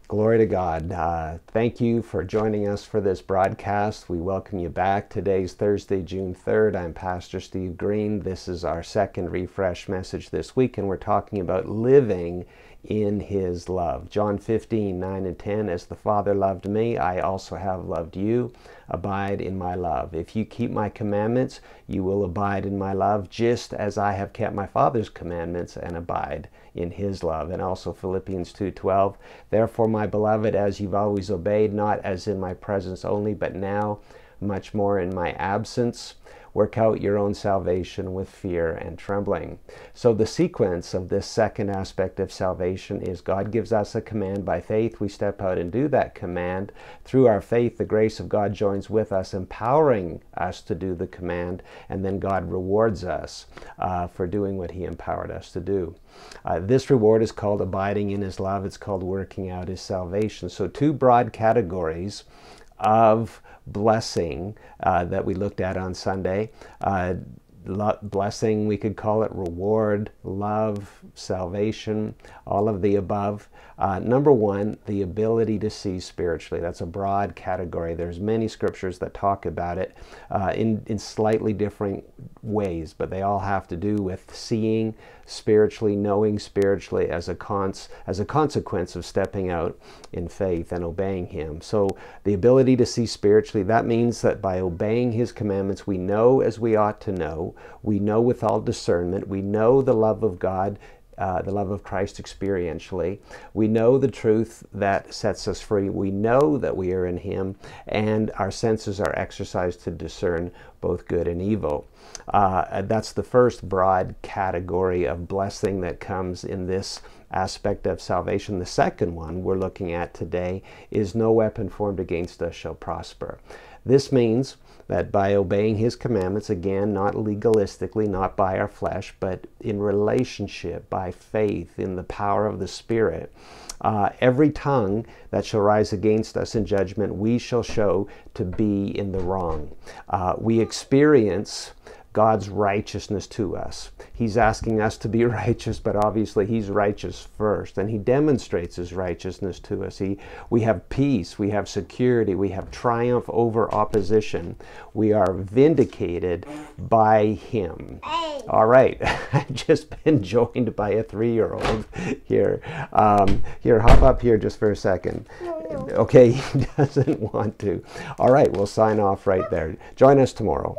Glory to God. Thank you for joining us for this broadcast. We welcome you back. Today's Thursday, June 3rd. I'm Pastor Steve Green. This is our second refresh message this week, and we're talking about living in His love. John 15:9 and 10, as the Father loved me, I also have loved you. Abide in my love. If you keep my commandments, you will abide in my love, just as I have kept my Father's commandments and abide in His love. And also Philippians 2:12, therefore, my beloved, as you've always obeyed, not as in my presence only, but now much more in my absence, work out your own salvation with fear and trembling. So the sequence of this second aspect of salvation is God gives us a command by faith. We step out and do that command. Through our faith, the grace of God joins with us, empowering us to do the command, and then God rewards us for doing what He empowered us to do. This reward is called abiding in His love. It's called working out His salvation. So two broad categories of blessing that we looked at on Sunday. Blessing, we could call it reward, love, salvation, all of the above. Number one, the ability to see spiritually. That's a broad category. There's many scriptures that talk about it in slightly different ways, but they all have to do with seeing spiritually, knowing spiritually as a consequence of stepping out in faith and obeying Him. So the ability to see spiritually, that means that by obeying His commandments, we know as we ought to know. We know with all discernment. We know the love of God, the love of Christ experientially. We know the truth that sets us free. We know that we are in Him, and our senses are exercised to discern both good and evil. That's the first broad category of blessing that comes in this aspect of salvation. The second one we're looking at today is no weapon formed against us shall prosper. This means that by obeying His commandments, again, not legalistically, not by our flesh, but in relationship, by faith, in the power of the Spirit, every tongue that shall rise against us in judgment, we shall show to be in the wrong. We experience God's righteousness to us. He's asking us to be righteous, but obviously He's righteous first, and He demonstrates His righteousness to us. We have peace, we have security, we have triumph over opposition. We are vindicated by Him. All right, I've just been joined by a 3-year-old here. Here, hop up here just for a second. Okay, he doesn't want to. All right, we'll sign off right there. Join us tomorrow.